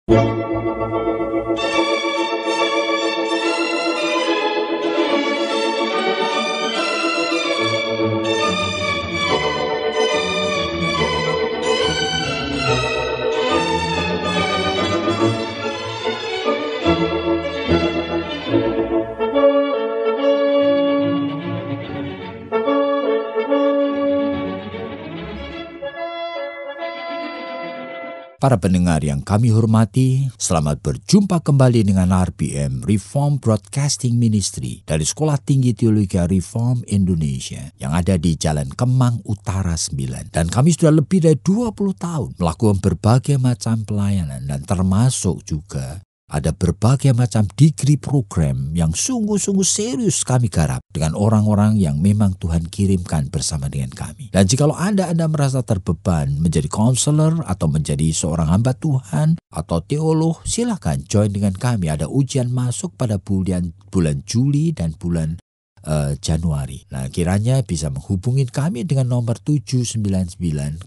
Para pendengar yang kami hormati, selamat berjumpa kembali dengan RBM Reform Broadcasting Ministry dari Sekolah Tinggi Teologi Reform Indonesia yang ada di Jalan Kemang Utara 9. Dan kami sudah lebih dari 20 tahun melakukan berbagai macam pelayanan dan termasuk juga ada berbagai macam degree program yang sungguh-sungguh serius kami garap dengan orang-orang yang memang Tuhan kirimkan bersama dengan kami. Dan jikalau Anda merasa terbeban menjadi konselor atau menjadi seorang hamba Tuhan atau teolog, silakan join dengan kami. Ada ujian masuk pada bulan Juli dan bulan Januari. Nah, kiranya bisa menghubungi kami dengan nomor 799-0357.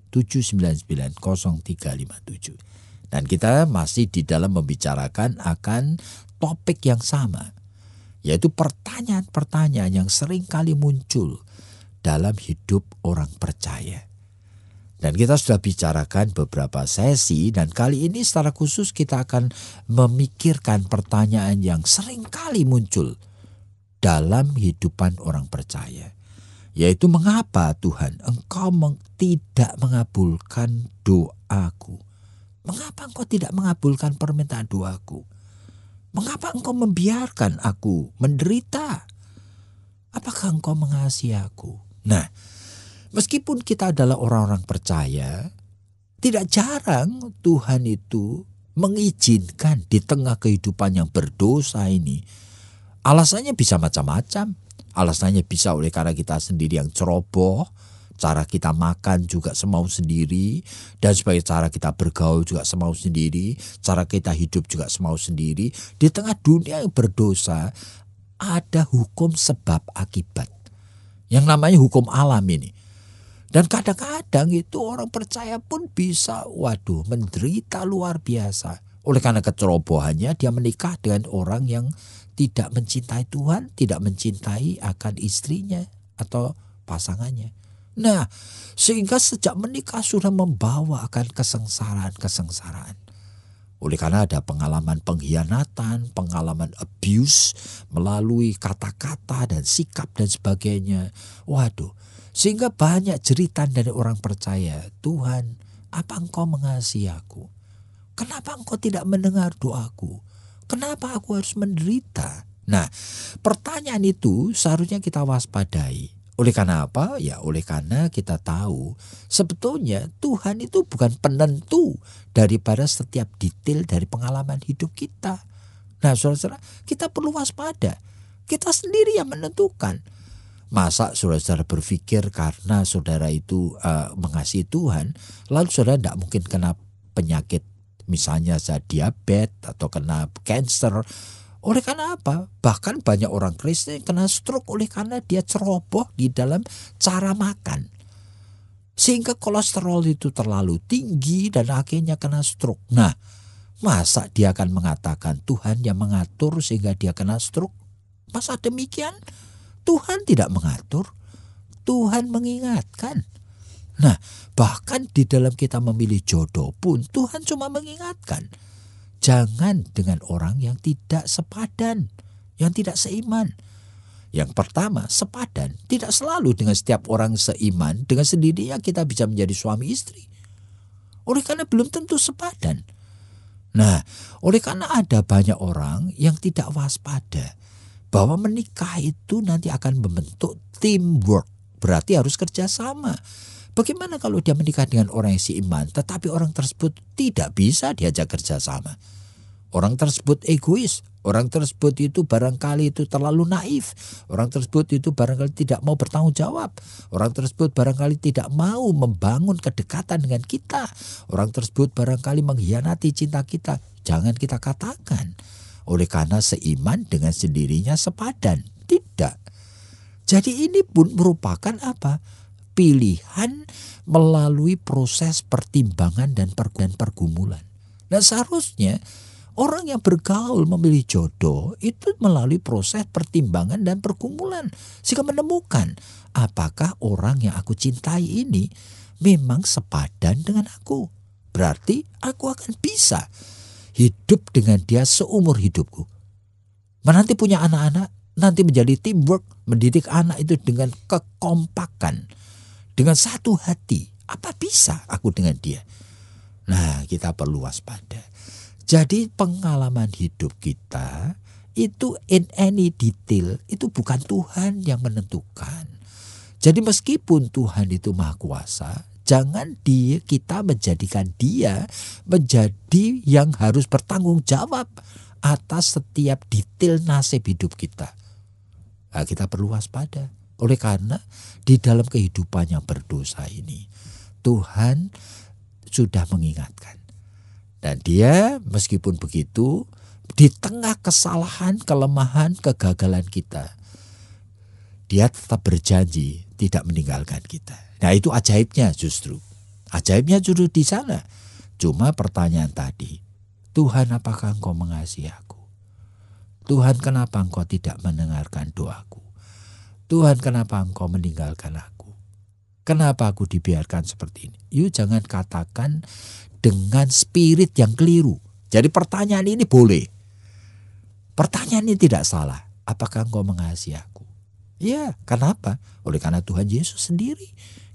799-0357. Dan kita masih di dalam membicarakan akan topik yang sama, yaitu pertanyaan-pertanyaan yang sering kali muncul dalam hidup orang percaya. Dan kita sudah bicarakan beberapa sesi, dan kali ini secara khusus kita akan memikirkan pertanyaan yang sering kali muncul dalam hidupan orang percaya, yaitu mengapa Tuhan Engkau tidak mengabulkan doaku? Mengapa Engkau tidak mengabulkan permintaan doaku? Mengapa Engkau membiarkan aku menderita? Apakah Engkau mengasihi aku? Nah, meskipun kita adalah orang-orang percaya, tidak jarang Tuhan itu mengizinkan di tengah kehidupan yang berdosa ini. Alasannya bisa macam-macam. Alasannya bisa oleh karena kita sendiri yang ceroboh, cara kita makan juga semau sendiri, dan sebagai cara kita bergaul juga semau sendiri, cara kita hidup juga semau sendiri. Di tengah dunia yang berdosa ada hukum sebab akibat yang namanya hukum alam ini. Dan kadang-kadang itu orang percaya pun bisa menderita luar biasa. Oleh karena kecerobohannya dia menikah dengan orang yang tidak mencintai Tuhan, tidak mencintai akan istrinya atau pasangannya. Nah, sehingga sejak menikah sudah membawa akan kesengsaraan. Oleh karena ada pengalaman pengkhianatan, pengalaman abuse melalui kata-kata dan sikap dan sebagainya. Sehingga banyak jeritan dari orang percaya, Tuhan, apa Engkau mengasihi aku? Kenapa Engkau tidak mendengar doaku? Kenapa aku harus menderita? Nah, pertanyaan itu seharusnya kita waspadai. Oleh karena apa? Ya oleh karena kita tahu sebetulnya Tuhan itu bukan penentu daripada setiap detail dari pengalaman hidup kita. Nah, saudara-saudara, kita perlu waspada. Kita sendiri yang menentukan. Masa saudara-saudara berpikir karena saudara itu mengasihi Tuhan, lalu saudara tidak mungkin kena penyakit, misalnya diabetes atau kena cancer. Oleh karena apa? Bahkan banyak orang Kristen yang kena stroke oleh karena dia ceroboh di dalam cara makan. Sehingga kolesterol itu terlalu tinggi dan akhirnya kena stroke. Nah, masa dia akan mengatakan Tuhan yang mengatur sehingga dia kena stroke? Masa demikian? Tuhan tidak mengatur, Tuhan mengingatkan. Nah, bahkan di dalam kita memilih jodoh pun Tuhan cuma mengingatkan. Jangan dengan orang yang tidak sepadan, yang tidak seiman. Yang pertama, sepadan. Tidak selalu dengan setiap orang seiman, dengan sendirinya kita bisa menjadi suami istri. Oleh karena belum tentu sepadan. Nah, oleh karena ada banyak orang yang tidak waspada bahwa menikah itu nanti akan membentuk teamwork. Berarti harus kerjasama. Bagaimana kalau dia menikah dengan orang yang seiman, tetapi orang tersebut tidak bisa diajak kerjasama? Orang tersebut egois, orang tersebut itu barangkali itu terlalu naif, orang tersebut itu barangkali tidak mau bertanggung jawab, orang tersebut barangkali tidak mau membangun kedekatan dengan kita, orang tersebut barangkali mengkhianati cinta kita. Jangan kita katakan oleh karena seiman dengan sendirinya sepadan. Tidak. Jadi ini pun merupakan apa? pilihan melalui proses pertimbangan dan pergumulan. Nah, seharusnya orang yang bergaul memilih jodoh itu melalui proses pertimbangan dan pergumulan, sehingga menemukan apakah orang yang aku cintai ini memang sepadan dengan aku. Berarti aku akan bisa hidup dengan dia seumur hidupku. Menanti punya anak-anak, nanti menjadi teamwork, mendidik anak itu dengan kekompakan, dengan satu hati. Apa bisa aku dengan dia? Nah, kita perlu waspada. Jadi pengalaman hidup kita itu in any detail itu bukan Tuhan yang menentukan. Jadi meskipun Tuhan itu maha kuasa, jangan kita menjadikan dia menjadi yang harus bertanggung jawab atas setiap detail nasib hidup kita. Nah, kita perlu waspada. Oleh karena di dalam kehidupan yang berdosa ini, Tuhan sudah mengingatkan. Dan dia meskipun begitu, di tengah kesalahan, kelemahan, kegagalan kita, dia tetap berjanji tidak meninggalkan kita. Nah, itu ajaibnya justru. Ajaibnya justru di sana. Cuma pertanyaan tadi, Tuhan, apakah Engkau mengasihi aku? Tuhan, kenapa Engkau tidak mendengarkan doaku? Tuhan, kenapa Engkau meninggalkan aku? Kenapa aku dibiarkan seperti ini? Yuk jangan katakan dengan spirit yang keliru. Jadi pertanyaan ini boleh. Pertanyaan ini tidak salah. Apakah Engkau mengasihi aku? Ya, kenapa? Oleh karena Tuhan Yesus sendiri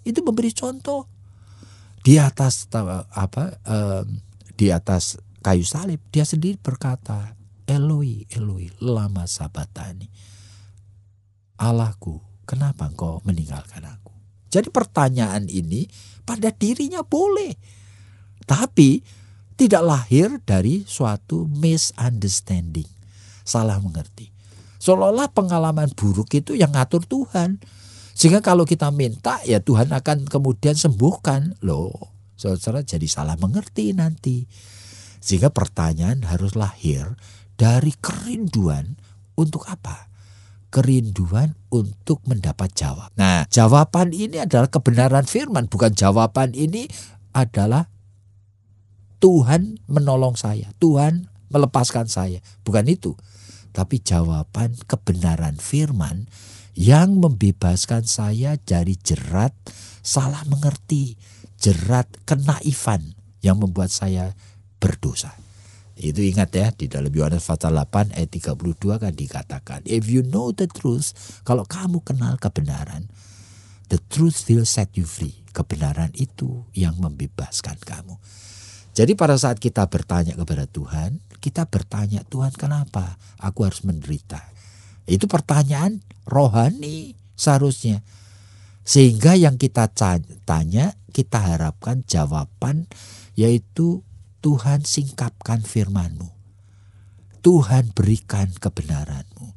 itu memberi contoh di atas di atas kayu salib. Dia sendiri berkata, Eloi, Eloi, lama sabatani. Allahku, kenapa Engkau meninggalkan aku? Jadi pertanyaan ini pada dirinya boleh. Tapi tidak lahir dari suatu misunderstanding. Salah mengerti. Seolah-olah pengalaman buruk itu yang ngatur Tuhan. Sehingga kalau kita minta ya Tuhan akan kemudian sembuhkan. Loh, saudara jadi salah mengerti nanti. Sehingga pertanyaan harus lahir dari kerinduan untuk apa? Kerinduan untuk mendapat jawab. Nah, jawaban ini adalah kebenaran firman. Bukan jawaban ini adalah Tuhan menolong saya, Tuhan melepaskan saya. Bukan itu. Tapi jawaban kebenaran firman yang membebaskan saya dari jerat salah mengerti, jerat kenaifan yang membuat saya berdosa. Itu ingat ya, di dalam Yohanes pasal 8 ayat 32 kan dikatakan, if you know the truth, kalau kamu kenal kebenaran, the truth will set you free. Kebenaran itu yang membebaskan kamu. Jadi pada saat kita bertanya kepada Tuhan, kita bertanya, Tuhan kenapa aku harus menderita? Itu pertanyaan rohani seharusnya. Sehingga yang kita tanya, kita harapkan jawaban, yaitu Tuhan singkapkan firman-Mu. Tuhan berikan kebenaran-Mu.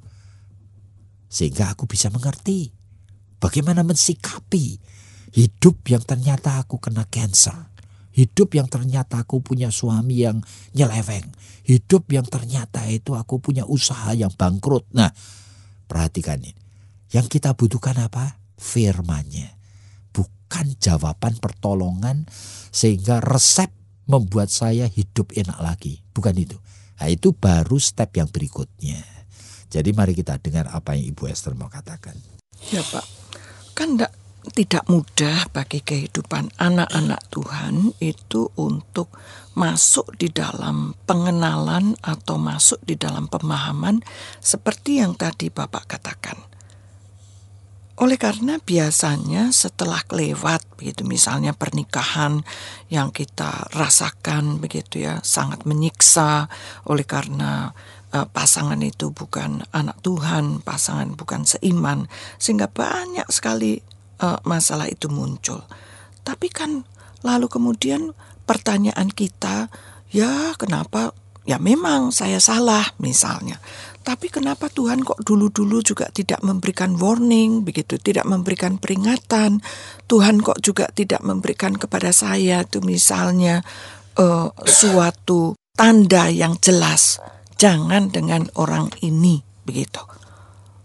Sehingga aku bisa mengerti bagaimana mensikapi hidup yang ternyata aku kena cancer. Hidup yang ternyata aku punya suami yang nyeleweng. Hidup yang ternyata itu aku punya usaha yang bangkrut. Nah, perhatikan ini. Yang kita butuhkan apa? Firman-Nya. Bukan jawaban pertolongan sehingga resep membuat saya hidup enak lagi. Bukan itu. Nah, itu baru step yang berikutnya. Jadi mari kita dengar apa yang Ibu Esther mau katakan. Ya Pak, kan tidak mudah bagi kehidupan anak-anak Tuhan itu untuk masuk di dalam pengenalan atau masuk di dalam pemahaman seperti yang tadi Bapak katakan. Oleh karena biasanya setelah kelewat begitu, misalnya pernikahan yang kita rasakan begitu ya, sangat menyiksa oleh karena pasangan itu bukan anak Tuhan, pasangan bukan seiman, sehingga banyak sekali masalah itu muncul. Tapi kan lalu kemudian pertanyaan kita, ya kenapa? Ya memang saya salah misalnya. Tapi kenapa Tuhan kok dulu-dulu juga tidak memberikan warning begitu, tidak memberikan peringatan. Tuhan kok juga tidak memberikan kepada saya itu misalnya suatu tanda yang jelas. Jangan dengan orang ini begitu.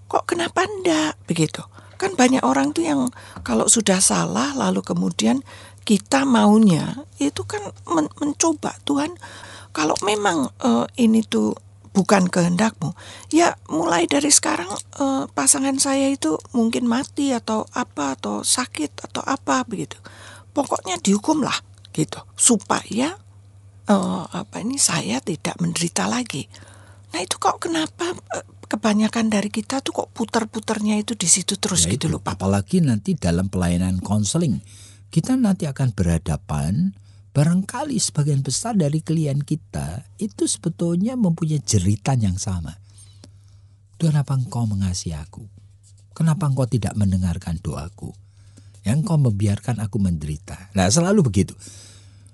Kok kenapa enggak begitu? Kan banyak orang tuh yang kalau sudah salah lalu kemudian kita maunya itu kan mencoba, Tuhan kalau memang ini tuh bukan kehendakmu, ya mulai dari sekarang pasangan saya itu mungkin mati atau apa, atau sakit atau apa begitu. Pokoknya dihukumlah gitu supaya saya tidak menderita lagi. Nah itu kok kenapa kebanyakan dari kita tuh kok puter-puternya itu di situ terus Ya gitu itu, loh Pak. apalagi nanti dalam pelayanan konseling, kita nanti akan berhadapan. Barangkali sebagian besar dari klien kita itu sebetulnya mempunyai jeritan yang sama. Tuhan, apa Engkau mengasihi aku? Kenapa Engkau tidak mendengarkan doaku? Yang Engkau membiarkan aku menderita. Nah selalu begitu.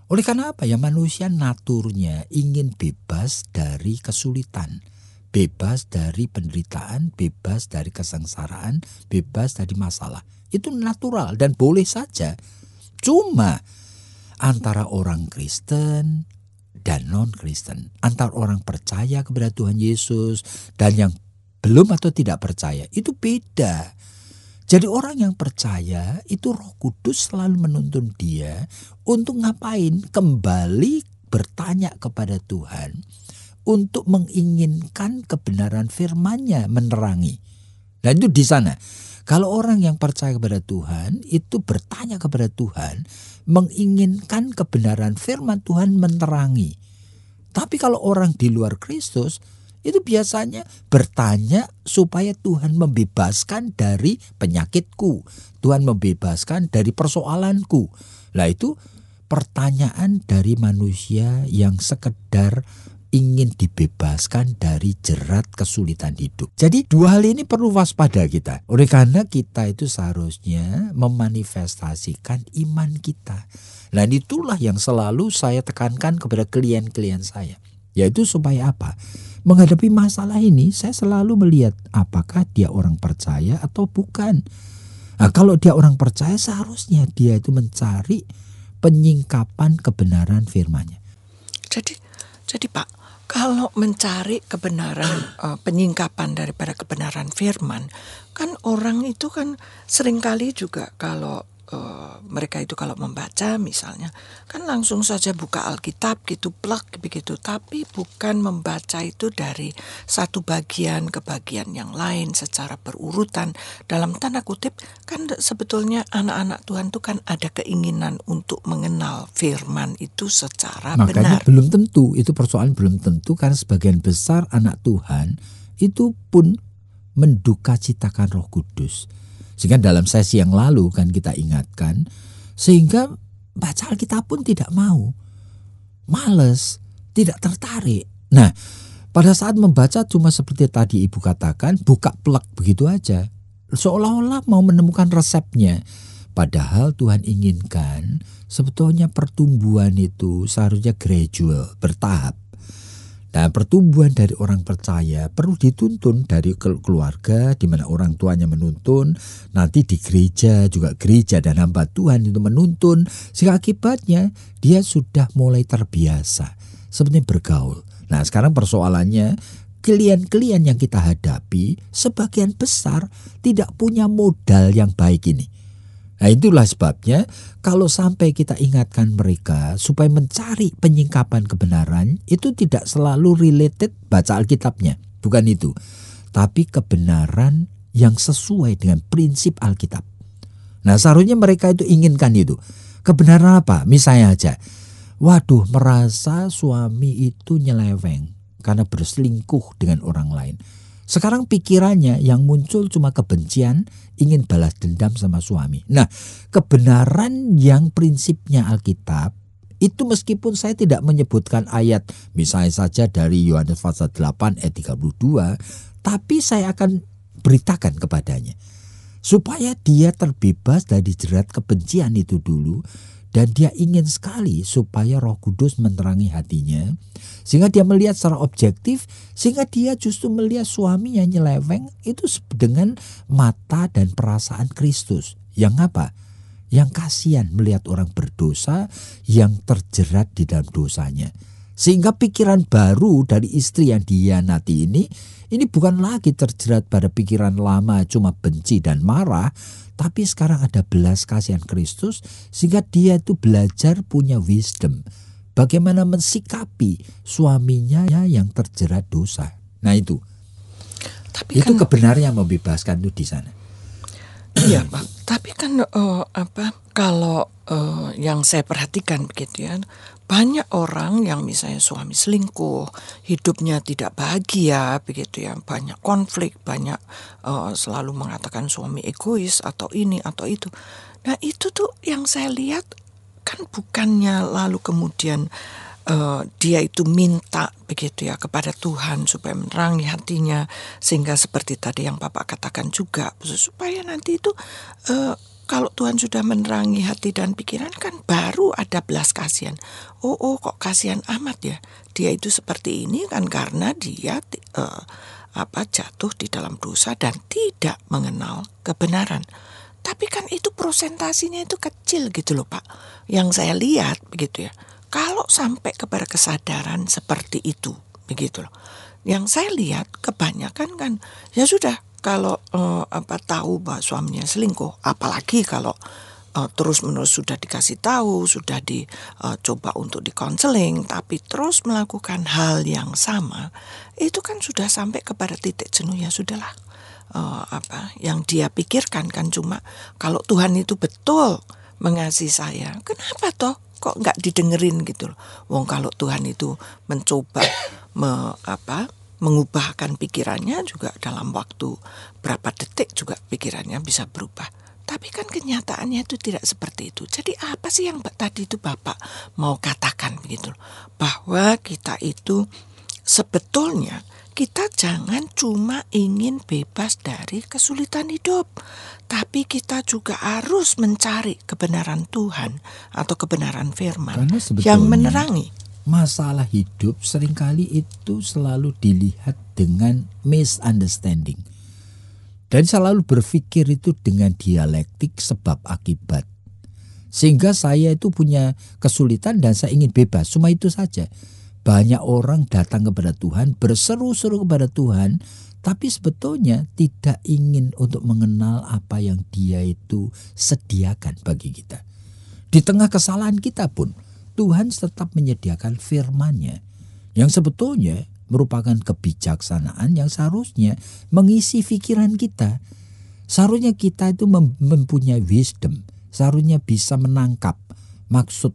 Oleh karena apa ya, manusia naturnya ingin bebas dari kesulitan. Bebas dari penderitaan, bebas dari kesengsaraan, bebas dari masalah. Itu natural dan boleh saja. Cuma antara orang Kristen dan non-Kristen, antara orang percaya kepada Tuhan Yesus dan yang belum atau tidak percaya, itu beda. Jadi orang yang percaya itu Roh Kudus selalu menuntun dia untuk ngapain? Kembali bertanya kepada Tuhan untuk menginginkan kebenaran firman-Nya menerangi. Dan itu di sana. Kalau orang yang percaya kepada Tuhan itu bertanya kepada Tuhan, menginginkan kebenaran firman Tuhan menerangi. Tapi kalau orang di luar Kristus itu biasanya bertanya supaya Tuhan membebaskan dari penyakitku, Tuhan membebaskan dari persoalanku. Lah itu pertanyaan dari manusia yang sekedar ingin dibebaskan dari jerat kesulitan hidup. Jadi dua hal ini perlu waspada kita. Oleh karena kita itu seharusnya memanifestasikan iman kita. Nah itulah yang selalu saya tekankan kepada klien-klien saya. Yaitu supaya apa? Menghadapi masalah ini saya selalu melihat apakah dia orang percaya atau bukan. Nah, kalau dia orang percaya seharusnya dia itu mencari penyingkapan kebenaran firman-Nya. Jadi Pak, kalau mencari kebenaran, penyingkapan daripada kebenaran firman, kan orang itu kan seringkali juga kalau mereka itu kalau membaca misalnya, kan langsung saja buka Alkitab gitu, plak begitu. Tapi bukan membaca itu dari satu bagian ke bagian yang lain secara berurutan. Dalam tanda kutip, kan sebetulnya anak-anak Tuhan itu kan ada keinginan untuk mengenal firman itu secara Makanya benar. belum tentu, itu persoalan belum tentu karena sebagian besar anak Tuhan itu pun mendukacitakan Roh Kudus. Sehingga dalam sesi yang lalu kan kita ingatkan, sehingga baca Alkitab pun tidak mau, males, tidak tertarik. Nah, pada saat membaca cuma seperti tadi Ibu katakan, buka plek begitu aja, seolah-olah mau menemukan resepnya. Padahal Tuhan inginkan sebetulnya pertumbuhan itu seharusnya gradual, bertahap. Dan pertumbuhan dari orang percaya perlu dituntun dari keluarga di mana orang tuanya menuntun, nanti di gereja juga gereja dan hamba Tuhan itu menuntun, sehingga akibatnya dia sudah mulai terbiasa sebenarnya bergaul. Nah sekarang persoalannya klien-klien yang kita hadapi sebagian besar tidak punya modal yang baik ini. Nah itulah sebabnya kalau sampai kita ingatkan mereka supaya mencari penyingkapan kebenaran, itu tidak selalu related baca Alkitabnya, bukan itu. Tapi kebenaran yang sesuai dengan prinsip Alkitab. Nah seharusnya mereka itu inginkan itu. Kebenaran apa? Misalnya aja, waduh merasa suami itu nyeleweng karena berselingkuh dengan orang lain. Sekarang pikirannya yang muncul cuma kebencian, ingin balas dendam sama suami. Nah, kebenaran yang prinsipnya Alkitab, itu meskipun saya tidak menyebutkan ayat, misalnya saja dari Yohanes pasal 8 ayat 32, tapi saya akan beritakan kepadanya. Supaya dia terbebas dari jerat kebencian itu dulu, dan dia ingin sekali supaya Roh Kudus menerangi hatinya, sehingga dia melihat secara objektif, sehingga dia justru melihat suaminya nyeleweng itu dengan mata dan perasaan Kristus. Yang apa? Yang kasihan melihat orang berdosa yang terjerat di dalam dosanya. Sehingga pikiran baru dari istri yang dihianati ini bukan lagi terjerat pada pikiran lama cuma benci dan marah, tapi sekarang ada belas kasihan Kristus sehingga dia itu belajar punya wisdom. Bagaimana mensikapi suaminya yang terjerat dosa. Nah itu kebenaran yang membebaskan itu di sana. Iya Pak, tapi kan kalau yang saya perhatikan begitu ya, banyak orang yang misalnya suami selingkuh, hidupnya tidak bahagia begitu ya, banyak konflik, banyak selalu mengatakan suami egois atau ini atau itu. Nah itu tuh yang saya lihat kan bukannya lalu kemudian dia itu minta begitu ya kepada Tuhan supaya menerangi hatinya, sehingga seperti tadi yang Bapak katakan juga, supaya nanti itu kalau Tuhan sudah menerangi hati dan pikiran kan baru ada belas kasihan. Oh kok kasihan amat ya, dia itu seperti ini kan karena dia jatuh di dalam dosa dan tidak mengenal kebenaran. Tapi kan itu prosentasinya itu kecil gitu loh Pak, yang saya lihat begitu ya. Kalau sampai kepada kesadaran seperti itu, begitu loh. Yang saya lihat kebanyakan kan, ya sudah kalau tahu bahwa suaminya selingkuh, apalagi kalau terus-menerus sudah dikasih tahu, sudah dicoba untuk dikonseling, tapi terus melakukan hal yang sama, itu kan sudah sampai kepada titik jenuh, ya sudahlah. Yang dia pikirkan kan cuma kalau Tuhan itu betul mengasihi saya, kenapa toh kok nggak didengerin gitu loh. Wong kalau Tuhan itu mencoba mengubahkan pikirannya juga dalam waktu berapa detik juga pikirannya bisa berubah. Tapi kan kenyataannya itu tidak seperti itu. Jadi apa sih yang tadi itu Bapak mau katakan begitu loh, bahwa kita itu sebetulnya kita jangan cuma ingin bebas dari kesulitan hidup, tapi kita juga harus mencari kebenaran Tuhan atau kebenaran firman yang menerangi. Masalah hidup seringkali itu selalu dilihat dengan misunderstanding. Dan selalu berpikir itu dengan dialektik sebab akibat. Sehingga saya itu punya kesulitan dan saya ingin bebas, cuma itu saja. Banyak orang datang kepada Tuhan, berseru-seru kepada Tuhan, tapi sebetulnya tidak ingin untuk mengenal apa yang Dia itu sediakan bagi kita. Di tengah kesalahan kita pun, Tuhan tetap menyediakan firman-Nya yang sebetulnya merupakan kebijaksanaan yang seharusnya mengisi pikiran kita. Seharusnya kita itu mempunyai wisdom, seharusnya bisa menangkap maksud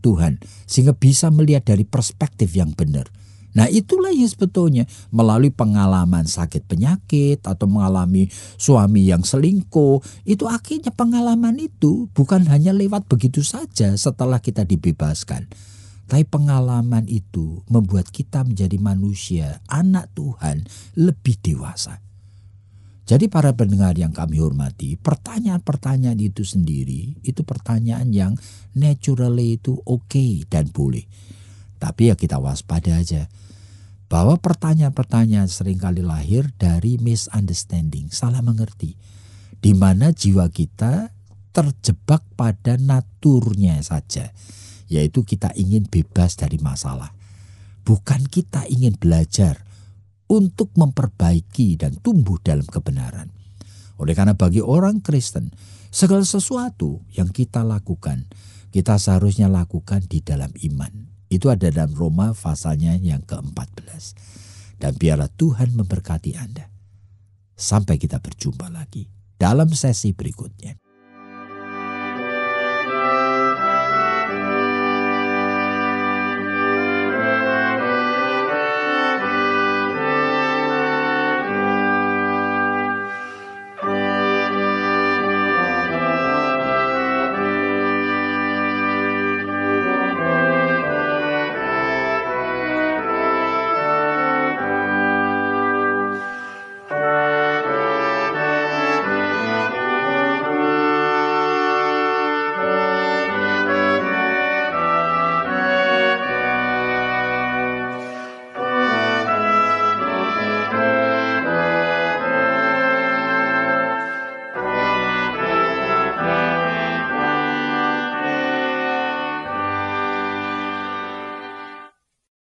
Tuhan sehingga bisa melihat dari perspektif yang benar. Nah itulah yang sebetulnya melalui pengalaman sakit penyakit atau mengalami suami yang selingkuh, itu akhirnya pengalaman itu bukan hanya lewat begitu saja setelah kita dibebaskan, tapi pengalaman itu membuat kita menjadi manusia, anak Tuhan lebih dewasa. Jadi para pendengar yang kami hormati, pertanyaan-pertanyaan itu sendiri, itu pertanyaan yang naturally itu oke dan boleh. Tapi ya kita waspada aja, bahwa pertanyaan-pertanyaan seringkali lahir dari misunderstanding, salah mengerti. Di mana jiwa kita terjebak pada naturnya saja, yaitu kita ingin bebas dari masalah. Bukan kita ingin belajar untuk memperbaiki dan tumbuh dalam kebenaran. Oleh karena bagi orang Kristen, segala sesuatu yang kita lakukan, kita seharusnya lakukan di dalam iman. Itu ada dalam Roma pasalnya yang ke-14. Dan biarlah Tuhan memberkati Anda. Sampai kita berjumpa lagi dalam sesi berikutnya.